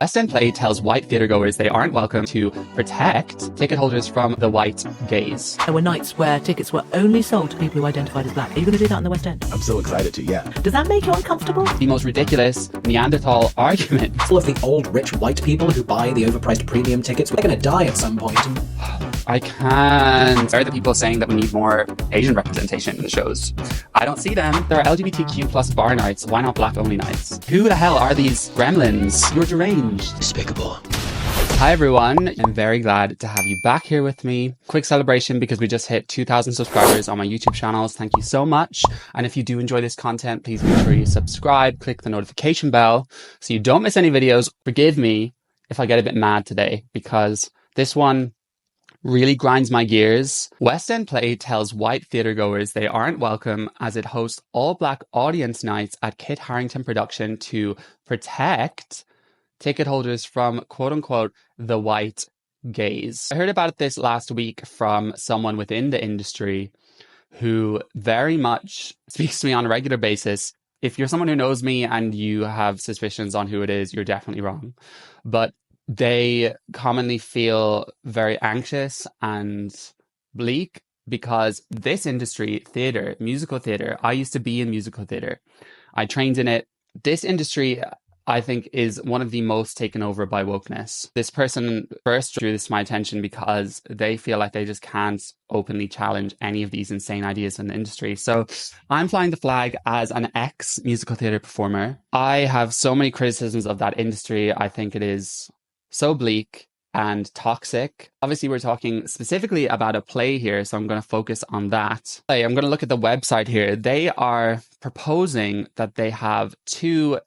West End Play tells white theatregoers they aren't welcome to protect ticket holders from the white gaze. There were nights where tickets were only sold to people who identified as black. Are you going to do that in the West End? I'm so excited to, yeah. Does that make you uncomfortable? The most ridiculous Neanderthal argument. All of the old, rich white people who buy the overpriced premium tickets, they're going to die at some point. I can't. There are the people saying that we need more Asian representation in the shows. I don't see them. There are LGBTQ plus bar nights. Why not black only nights? Who the hell are these gremlins? You're deranged. Despicable. Hi everyone, I'm very glad to have you back here with me. Quick celebration because we just hit 2,000 subscribers on my YouTube channels. Thank you so much. And if you do enjoy this content, please make sure you subscribe, click the notification bell so you don't miss any videos. Forgive me if I get a bit mad today because this one really grinds my gears. West End Play tells white theatregoers they aren't welcome as it hosts all black audience nights at Kit Harington production to protect ticket holders from quote unquote the white gaze. I heard about this last week from someone within the industry who very much speaks to me on a regular basis. If you're someone who knows me and you have suspicions on who it is, you're definitely wrong. But they commonly feel very anxious and bleak because this industry, theatre, musical theatre, I used to be in musical theatre. I trained in it. This industry, I think, is one of the most taken over by wokeness. This person first drew this to my attention because they feel like they just can't openly challenge any of these insane ideas in the industry. So I'm flying the flag as an ex-musical theatre performer. I have so many criticisms of that industry. I think it is so bleak and toxic. Obviously, we're talking specifically about a play here, so I'm going to focus on that. I'm going to look at the website here. They are proposing that they have 2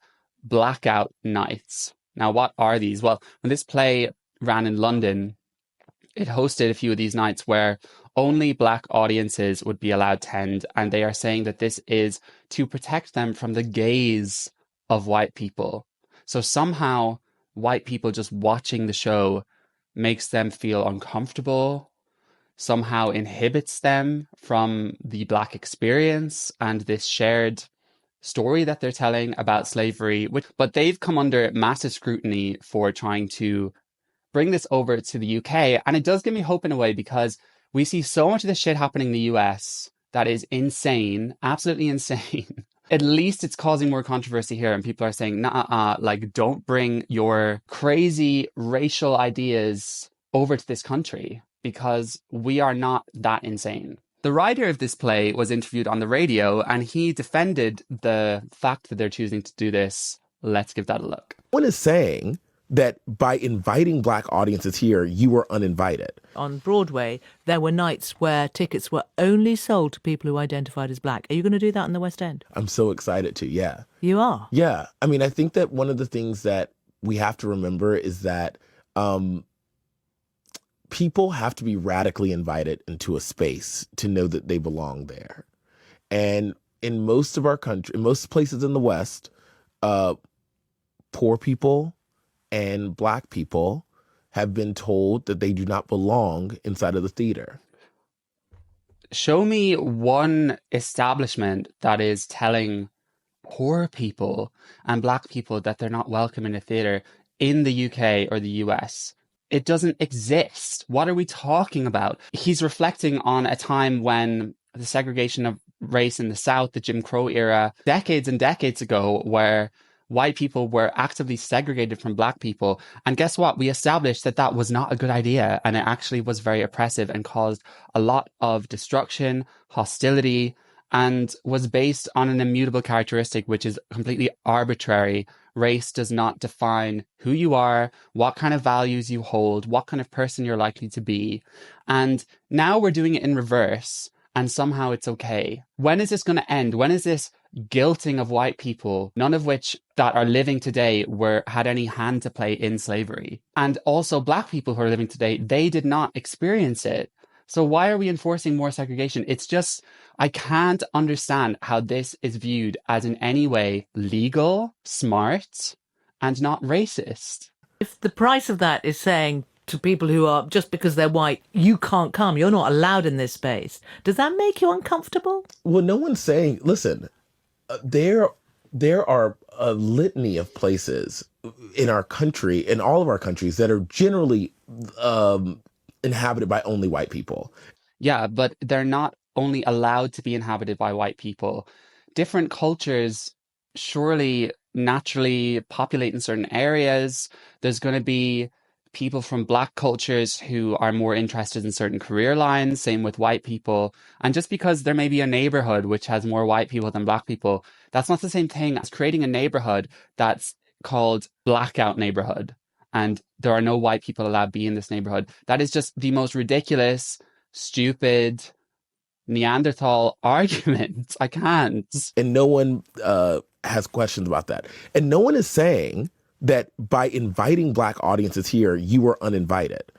Blackout nights. Now, what are these? Well, when this play ran in London, it hosted a few of these nights where only black audiences would be allowed to attend, and they are saying that this is to protect them from the gaze of white people. So somehow white people just watching the show makes them feel uncomfortable, somehow inhibits them from the black experience and this shared story that they're telling about slavery. But they've come under massive scrutiny for trying to bring this over to the UK. And it does give me hope in a way because we see so much of this shit happening in the US that is insane, absolutely insane. At least it's causing more controversy here and people are saying, nah, like don't bring your crazy racial ideas over to this country because we are not that insane. The writer of this play was interviewed on the radio and he defended the fact that they're choosing to do this. Let's give that a look. One is saying that by inviting black audiences here, you were uninvited. On Broadway, there were nights where tickets were only sold to people who identified as black. Are you going to do that in the West End? I'm so excited to, yeah. You are? Yeah. I mean, I think that one of the things that we have to remember is that people have to be radically invited into a space to know that they belong there. And in most of our country, in most places in the West, poor people and black people have been told that they do not belong inside of the theater. Show me one establishment that is telling poor people and black people that they're not welcome in a theater in the UK or the US. It doesn't exist. What are we talking about? He's reflecting on a time when the segregation of race in the South, the Jim Crow era, decades and decades ago, where white people were actively segregated from black people. And guess what? We established that that was not a good idea. And it actually was very oppressive and caused a lot of destruction, hostility, and was based on an immutable characteristic, which is completely arbitrary. Race does not define who you are, what kind of values you hold, what kind of person you're likely to be. And now we're doing it in reverse. And somehow it's okay. When is this going to end? When is this guilting of white people, none of which that are living today had any hand to play in slavery? And also black people who are living today, they did not experience it. So why are we enforcing more segregation? It's just, I can't understand how this is viewed as in any way legal, smart, and not racist. If the price of that is saying to people who are, just because they're white, you can't come, you're not allowed in this space, does that make you uncomfortable? Well, no one's saying, listen, there are a litany of places in our country, in all of our countries, that are generally inhabited by only white people. Yeah, but they're not only allowed to be inhabited by white people. Different cultures surely naturally populate in certain areas. There's going to be people from black cultures who are more interested in certain career lines, same with white people. And just because there may be a neighborhood which has more white people than black people, that's not the same thing as creating a neighborhood that's called Blackout neighborhood. And there are no white people allowed to be in this neighborhood. That is just the most ridiculous, stupid Neanderthal argument. I can't. And no one has questions about that. And no one is saying that by inviting black audiences here, you were uninvited.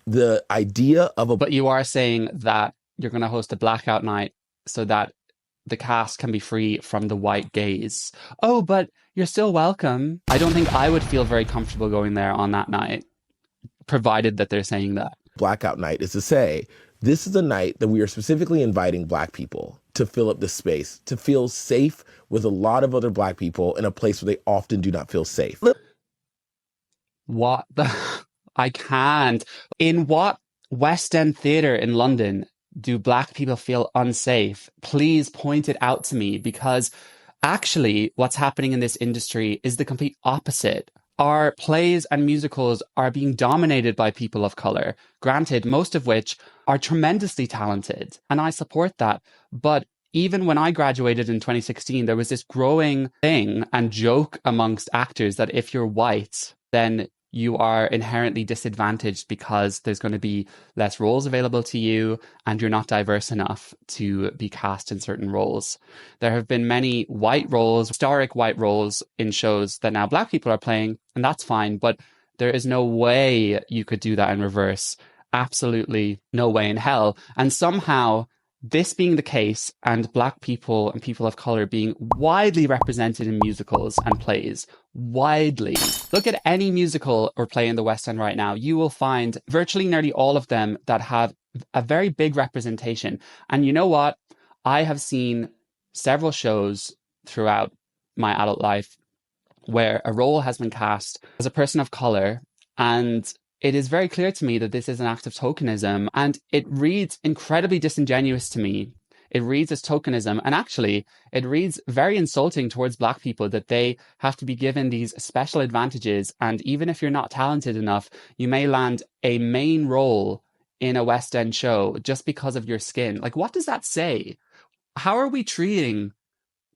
The idea of a... But you are saying that you're going to host a blackout night so that the cast can be free from the white gaze. Oh, but you're still welcome. I don't think I would feel very comfortable going there on that night, provided that they're saying that. Blackout night is to say, this is a night that we are specifically inviting black people to fill up the space, to feel safe with a lot of other black people in a place where they often do not feel safe. What the... I can't. In what West End theatre in London do black people feel unsafe? Please point it out to me, because actually what's happening in this industry is the complete opposite. Our plays and musicals are being dominated by people of color, granted, most of which are tremendously talented, and I support that. But even when I graduated in 2016, there was this growing thing and joke amongst actors that if you're white, then you are inherently disadvantaged because there's going to be less roles available to you and you're not diverse enough to be cast in certain roles. There have been many white roles, historic white roles in shows that now black people are playing, and that's fine, but there is no way you could do that in reverse. Absolutely no way in hell. And somehow, this being the case, and black people and people of color being widely represented in musicals and plays, widely. Look at any musical or play in the West End right now. You will find virtually nearly all of them that have a very big representation. And you know what? I have seen several shows throughout my adult life where a role has been cast as a person of color, and it is very clear to me that this is an act of tokenism, and it reads incredibly disingenuous to me. It reads as tokenism, and actually, it reads very insulting towards black people that they have to be given these special advantages, and even if you're not talented enough, you may land a main role in a West End show just because of your skin. Like, what does that say? How are we treating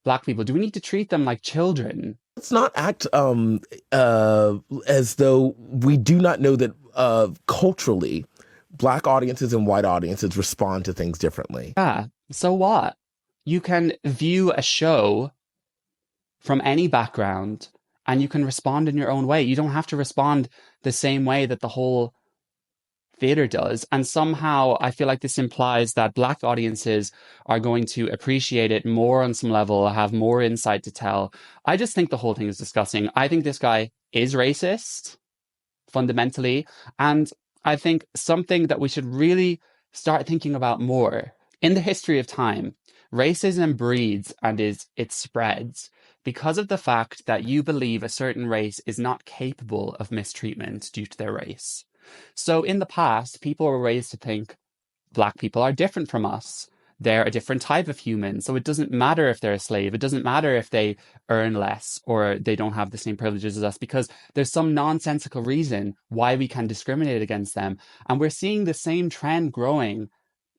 black people? Do we need to treat them like children? Let's not act as though we do not know that culturally, black audiences and white audiences respond to things differently. Yeah, so what? You can view a show from any background and you can respond in your own way. You don't have to respond the same way that the whole theater does. And somehow I feel like this implies that black audiences are going to appreciate it more on some level, have more insight to tell. I just think the whole thing is disgusting. I think this guy is racist, fundamentally. And I think something that we should really start thinking about more. In the history of time, racism breeds and it spreads because of the fact that you believe a certain race is not capable of mistreatment due to their race. So in the past, people were raised to think black people are different from us. They're a different type of human. So it doesn't matter if they're a slave. It doesn't matter if they earn less or they don't have the same privileges as us, because there's some nonsensical reason why we can discriminate against them. And we're seeing the same trend growing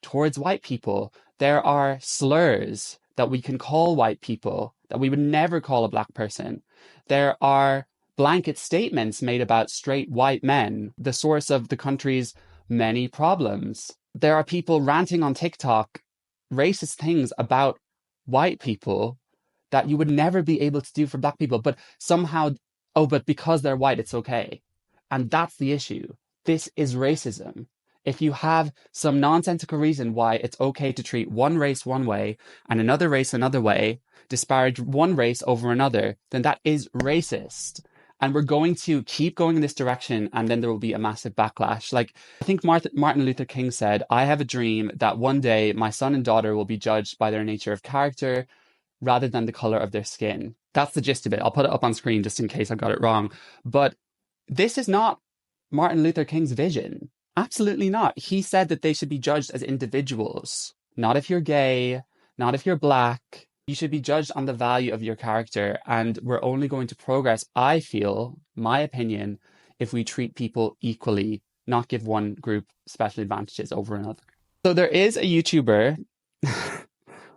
towards white people. There are slurs that we can call white people that we would never call a black person. There are blanket statements made about straight white men, the source of the country's many problems. There are people ranting on TikTok racist things about white people that you would never be able to do for black people, but somehow, but because they're white, it's okay. And that's the issue. This is racism. If you have some nonsensical reason why it's okay to treat one race one way and another race another way, disparage one race over another, then that is racist. And we're going to keep going in this direction, and then there will be a massive backlash. Like, I think Martin Luther King said, I have a dream that one day my son and daughter will be judged by their nature of character rather than the color of their skin. That's the gist of it. I'll put it up on screen just in case I got it wrong. But this is not Martin Luther King's vision. Absolutely not. He said that they should be judged as individuals, not if you're gay, not if you're black. You should be judged on the value of your character. And we're only going to progress, I feel, my opinion, if we treat people equally, not give one group special advantages over another. So there is a YouTuber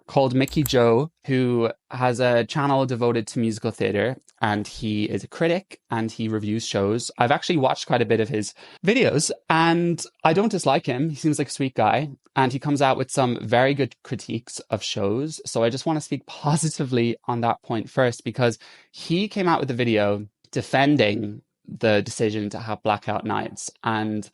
called MickeyJo, who has a channel devoted to musical theatre, and he is a critic and he reviews shows. I've actually watched quite a bit of his videos and I don't dislike him. He seems like a sweet guy and he comes out with some very good critiques of shows. So I just want to speak positively on that point first, because he came out with a video defending the decision to have blackout nights. And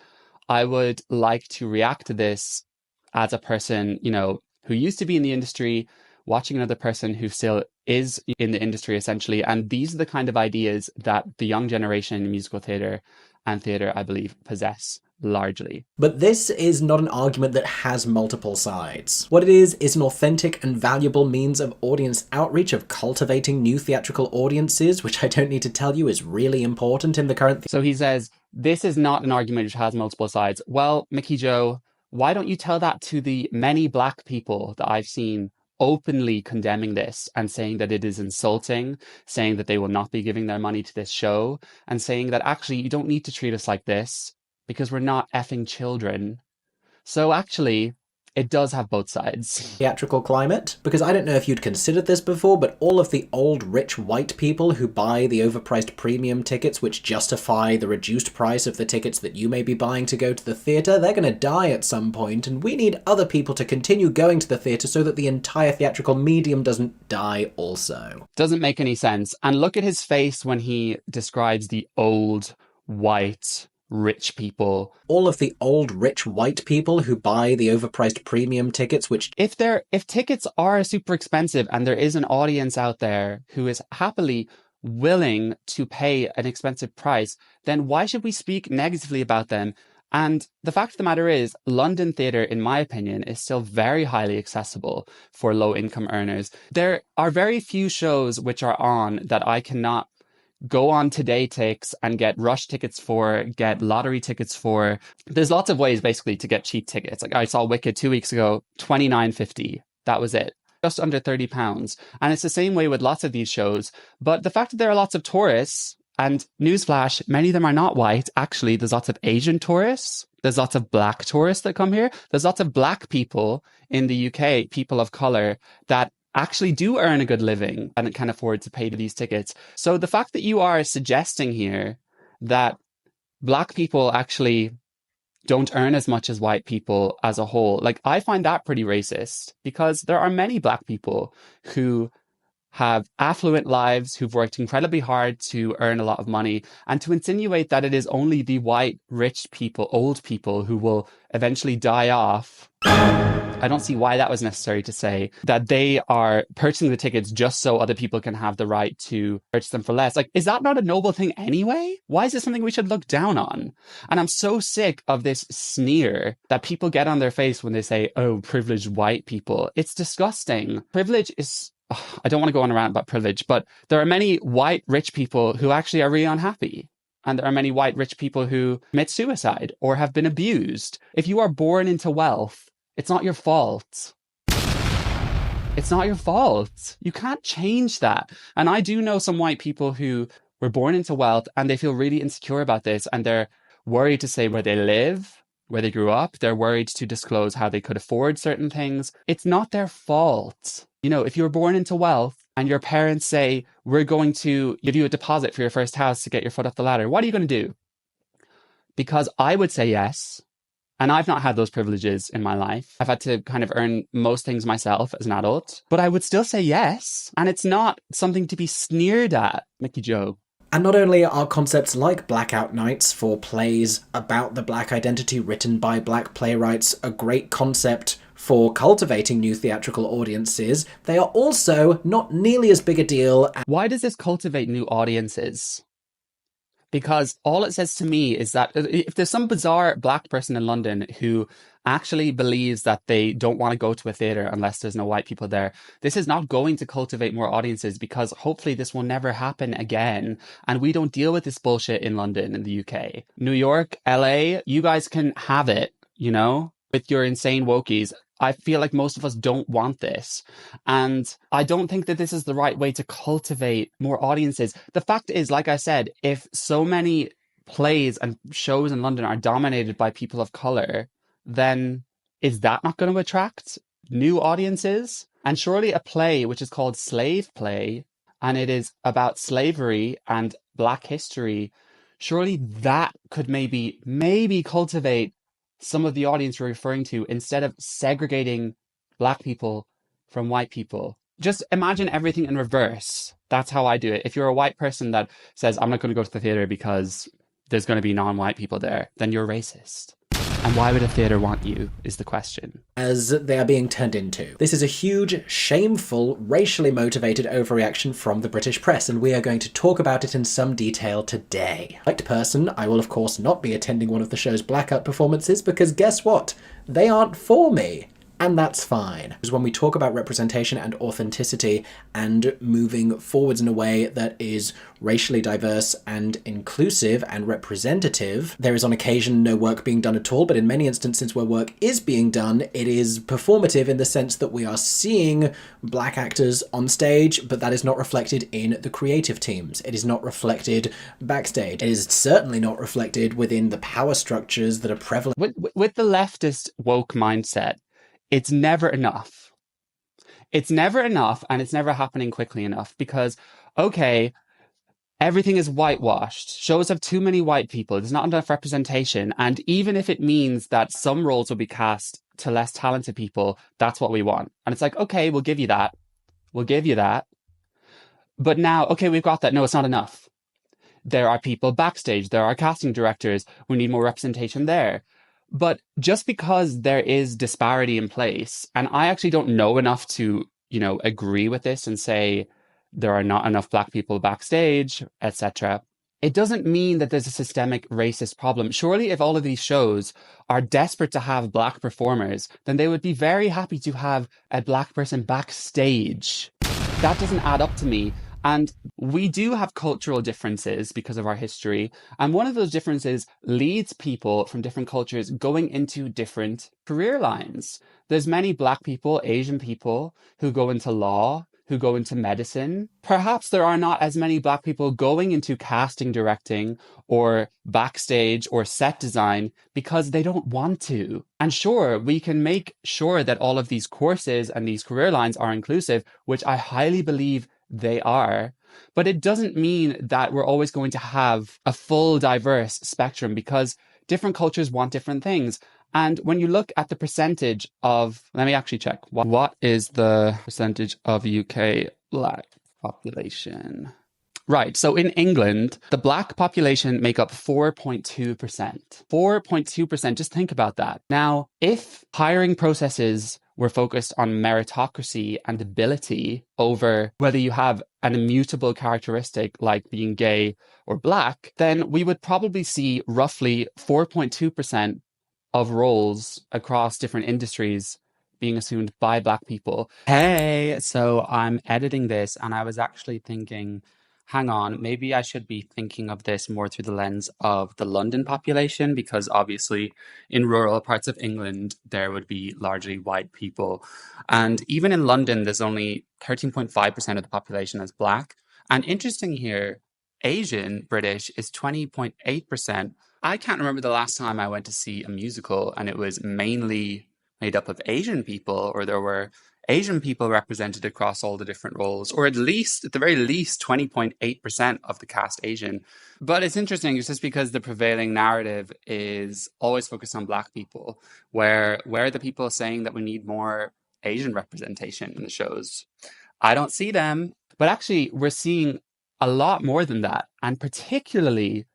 I would like to react to this as a person, you know, who used to be in the industry, watching another person who still is in the industry, essentially. And these are the kind of ideas that the young generation in musical theatre and theatre, I believe, possess largely. But this is not an argument that has multiple sides. What it is an authentic and valuable means of audience outreach, of cultivating new theatrical audiences, which I don't need to tell you is really important in the current... So he says, this is not an argument which has multiple sides. Well, MickeyJo, why don't you tell that to the many black people that I've seen openly condemning this and saying that it is insulting, saying that they will not be giving their money to this show, and saying that actually you don't need to treat us like this because we're not effing children. So actually, it does have both sides. Theatrical climate? Because I don't know if you'd considered this before, but all of the old rich white people who buy the overpriced premium tickets which justify the reduced price of the tickets that you may be buying to go to the theatre, they're going to die at some point, and we need other people to continue going to the theatre so that the entire theatrical medium doesn't die also. Doesn't make any sense. And look at his face when he describes the old white rich people. All of the old rich white people who buy the overpriced premium tickets, which... If tickets are super expensive and there is an audience out there who is happily willing to pay an expensive price, then why should we speak negatively about them? And the fact of the matter is, London theatre, in my opinion, is still very highly accessible for low-income earners. There are very few shows which are on that I cannot go on Today Tix and get rush tickets for, get lottery tickets for. There's lots of ways basically to get cheap tickets. Like I saw Wicked 2 weeks ago, $29.50. That was it. Just under £30. And it's the same way with lots of these shows. But the fact that there are lots of tourists, and newsflash, many of them are not white. Actually, there's lots of Asian tourists. There's lots of black tourists that come here. There's lots of black people in the UK, people of colour, that actually do earn a good living and can afford to pay these tickets. So the fact that you are suggesting here that black people actually don't earn as much as white people as a whole, like I find that pretty racist, because there are many black people who have affluent lives, who've worked incredibly hard to earn a lot of money, and to insinuate that it is only the white, rich people, old people who will eventually die off, I don't see why that was necessary to say, that they are purchasing the tickets just so other people can have the right to purchase them for less. Like, is that not a noble thing anyway? Why is it something we should look down on? And I'm so sick of this sneer that people get on their face when they say, oh, privileged white people. It's disgusting. Privilege is... I don't want to go on a rant about privilege, but there are many white rich people who actually are really unhappy. And there are many white rich people who commit suicide or have been abused. If you are born into wealth, it's not your fault. It's not your fault. You can't change that. And I do know some white people who were born into wealth and they feel really insecure about this. And they're worried to say where they live, where they grew up. They're worried to disclose how they could afford certain things. It's not their fault. You know, if you're born into wealth and your parents say, we're going to give you a deposit for your first house to get your foot up the ladder, what are you going to do? Because I would say yes. And I've not had those privileges in my life. I've had to kind of earn most things myself as an adult, but I would still say yes. And it's not something to be sneered at, MickeyJo. And not only are concepts like Blackout Nights for plays about the black identity written by black playwrights a great concept for cultivating new theatrical audiences, they are also not nearly as big a deal. Why does this cultivate new audiences? Because all it says to me is that if there's some bizarre black person in London who actually believes that they don't want to go to a theatre unless there's no white people there, this is not going to cultivate more audiences, because hopefully this will never happen again. And we don't deal with this bullshit in London, in the UK. New York, LA, you guys can have it, you know, with your insane wokies. I feel like most of us don't want this. And I don't think that this is the right way to cultivate more audiences. The fact is, like I said, if so many plays and shows in London are dominated by people of color, then is that not going to attract new audiences? And surely a play which is called Slave Play, and it is about slavery and Black history, surely that could maybe cultivate some of the audience you're referring to, instead of segregating Black people from white people. Just imagine everything in reverse. That's how I do it. If you're a white person that says, I'm not going to go to the theater because there's going to be non-white people there, then you're racist. And why would a theater want you, is the question. As they are being turned into. This is a huge, shameful, racially motivated overreaction from the British press, and we are going to talk about it in some detail today. White person, I will of course not be attending one of the show's Blackout performances, because guess what? They aren't for me. And that's fine. Because when we talk about representation and authenticity and moving forwards in a way that is racially diverse and inclusive and representative, there is on occasion no work being done at all, but in many instances where work is being done, it is performative in the sense that we are seeing Black actors on stage, but that is not reflected in the creative teams. It is not reflected backstage. It is certainly not reflected within the power structures that are prevalent. With the leftist woke mindset, it's never enough. It's never enough, and it's never happening quickly enough, because, okay, everything is whitewashed. Shows have too many white people. There's not enough representation. And even if it means that some roles will be cast to less talented people, that's what we want. And it's like, okay, we'll give you that. We'll give you that. But now, okay, we've got that. No, it's not enough. There are people backstage. There are casting directors. We need more representation there. But just because there is disparity in place, and I actually don't know enough to, agree with this and say there are not enough Black people backstage, etc., it doesn't mean that there's a systemic racist problem. Surely if all of these shows are desperate to have Black performers, then they would be very happy to have a Black person backstage. That doesn't add up to me. And we do have cultural differences because of our history. And one of those differences leads people from different cultures going into different career lines. There's many Black people, Asian people who go into law, who go into medicine. Perhaps there are not as many Black people going into casting directing or backstage or set design because they don't want to. And sure, we can make sure that all of these courses and these career lines are inclusive, which I highly believe they are, but it doesn't mean that we're always going to have a full diverse spectrum, because different cultures want different things. And when you look at the percentage of, let me actually check, what is the percentage of UK Black population? Right, so in England, the Black population make up 4.2%. 4.2%, just think about that. Now, if hiring processes were focused on meritocracy and ability over whether you have an immutable characteristic like being gay or Black, then we would probably see roughly 4.2% of roles across different industries being assumed by Black people. Hey, so I'm editing this and I was actually thinking, hang on, maybe I should be thinking of this more through the lens of the London population, because obviously in rural parts of England, there would be largely white people. And even in London, there's only 13.5% of the population as Black. And interesting here, Asian British is 20.8%. I can't remember the last time I went to see a musical and it was mainly made up of Asian people, or there were Asian people represented across all the different roles, or at the very least, 20.8% of the cast Asian. But it's interesting, it's just because the prevailing narrative is always focused on Black people, where are the people saying that we need more Asian representation in the shows? I don't see them. But actually, we're seeing a lot more than that, and particularly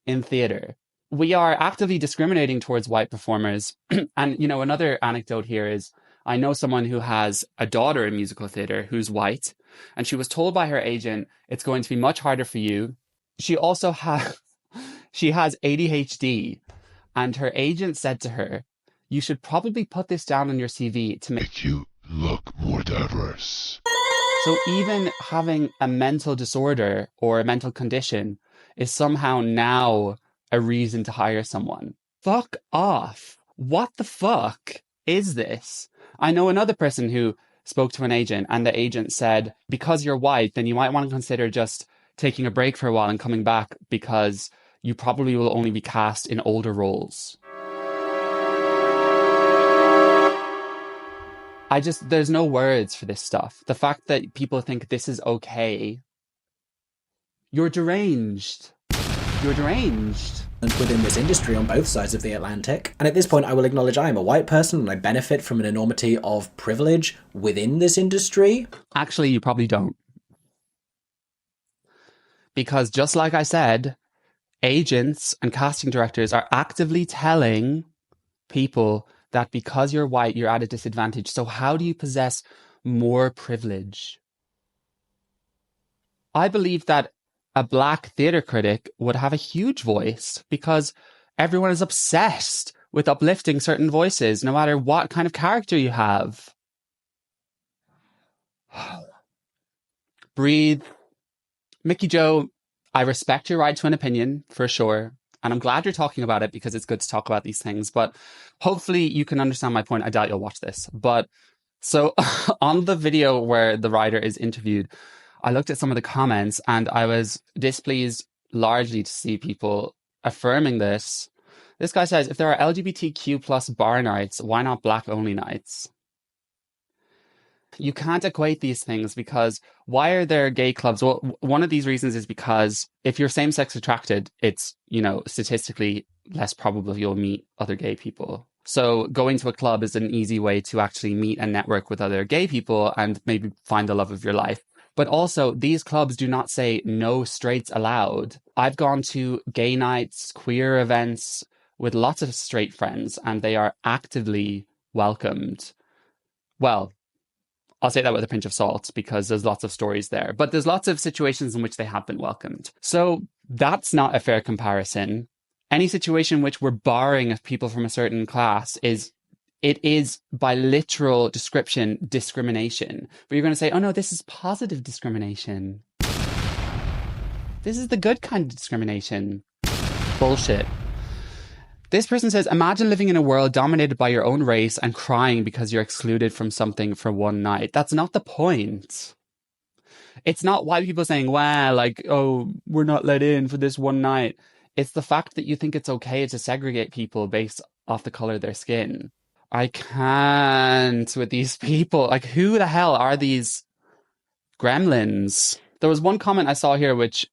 in theater. We are actively discriminating towards white performers. And, another anecdote here is, I know someone who has a daughter in musical theater who's white, and she was told by her agent, it's going to be much harder for you. She also has She has ADHD, and her agent said to her, "You should probably put this down on your CV to make You look more diverse." So even having a mental disorder or a mental condition is somehow now a reason to hire someone. Fuck off. What the fuck is this? I know another person who spoke to an agent, and the agent said, because you're white, then you might want to consider just taking a break for a while and coming back, because you probably will only be cast in older roles. There's no words for this stuff. The fact that people think this is okay. You're deranged. You're deranged. Within this industry on both sides of the Atlantic. And at this point, I will acknowledge I am a white person and I benefit from an enormity of privilege within this industry. Actually, you probably don't. Because just like I said, agents and casting directors are actively telling people that because you're white, you're at a disadvantage. So how do you possess more privilege? I believe that a black theater critic would have a huge voice because everyone is obsessed with uplifting certain voices, no matter what kind of character you have. Breathe. MickeyJo, I respect your right to an opinion, for sure. And I'm glad you're talking about it because it's good to talk about these things. But hopefully you can understand my point. I doubt you'll watch this. But so on the video where the writer is interviewed, I looked at some of the comments and I was displeased largely to see people affirming this. This guy says, if there are LGBTQ plus bar nights, why not black only nights? You can't equate these things because why are there gay clubs? Well, one of these reasons is because if you're same-sex attracted, it's, statistically less probable you'll meet other gay people. So going to a club is an easy way to actually meet and network with other gay people and maybe find the love of your life. But also, these clubs do not say no straights allowed. I've gone to gay nights, queer events with lots of straight friends, and they are actively welcomed. Well, I'll say that with a pinch of salt because there's lots of stories there, but there's lots of situations in which they have been welcomed. So that's not a fair comparison. Any situation in which we're barring people from a certain class is by literal description, discrimination. But you're going to say, oh no, this is positive discrimination. This is the good kind of discrimination. Bullshit. This person says, imagine living in a world dominated by your own race and crying because you're excluded from something for one night. That's not the point. It's not white people saying, wow, oh, we're not let in for this one night. It's the fact that you think it's okay to segregate people based off the color of their skin. I can't with these people. Who the hell are these gremlins? There was one comment I saw here which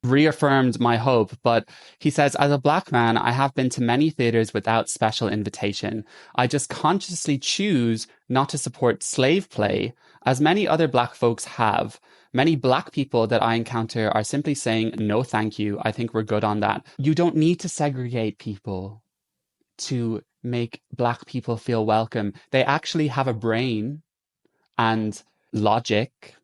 reaffirmed my hope, but he says, as a black man, I have been to many theaters without special invitation. I just consciously choose not to support slave play, as many other black folks have. Many black people that I encounter are simply saying, no, thank you. I think we're good on that. You don't need to segregate people to make black people feel welcome. They actually have a brain and logic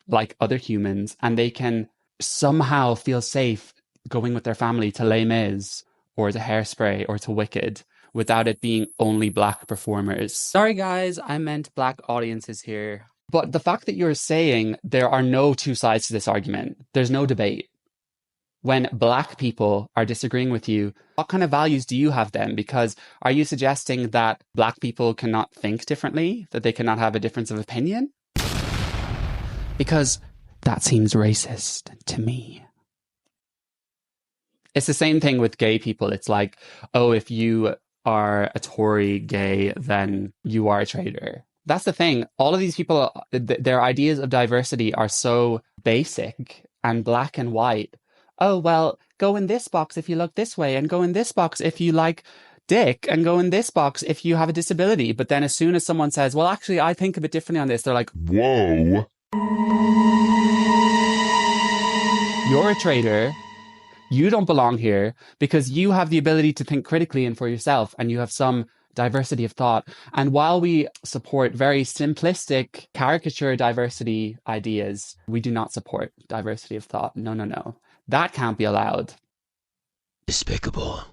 like other humans, and they can somehow feel safe going with their family to Les Mis or to Hairspray or to Wicked without it being only black performers. Sorry guys, I meant black audiences here. But the fact that you're saying there are no two sides to this argument, there's no debate. When black people are disagreeing with you, what kind of values do you have then? Because are you suggesting that black people cannot think differently, that they cannot have a difference of opinion? Because that seems racist to me. It's the same thing with gay people. It's like, oh, if you are a Tory gay, then you are a traitor. That's the thing. All of these people, their ideas of diversity are so basic and black and white. Oh, well, go in this box if you look this way, and go in this box if you like dick, and go in this box if you have a disability. But then as soon as someone says, well, actually, I think a bit differently on this, they're like, Whoa. you're a traitor. You don't belong here because you have the ability to think critically and for yourself, and you have some diversity of thought. And while we support very simplistic caricature diversity ideas, we do not support diversity of thought. No, no, no. That can't be allowed. Despicable.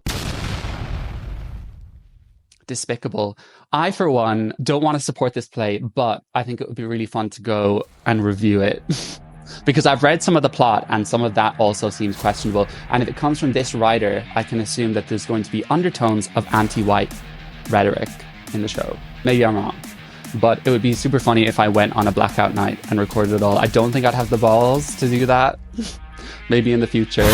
Despicable. I, for one, don't want to support this play, but I think it would be really fun to go and review it. Because I've read some of the plot and some of that also seems questionable. And if it comes from this writer, I can assume that there's going to be undertones of anti-white rhetoric in the show. Maybe I'm wrong. But it would be super funny if I went on a blackout night and recorded it all. I don't think I'd have the balls to do that. Maybe in the future.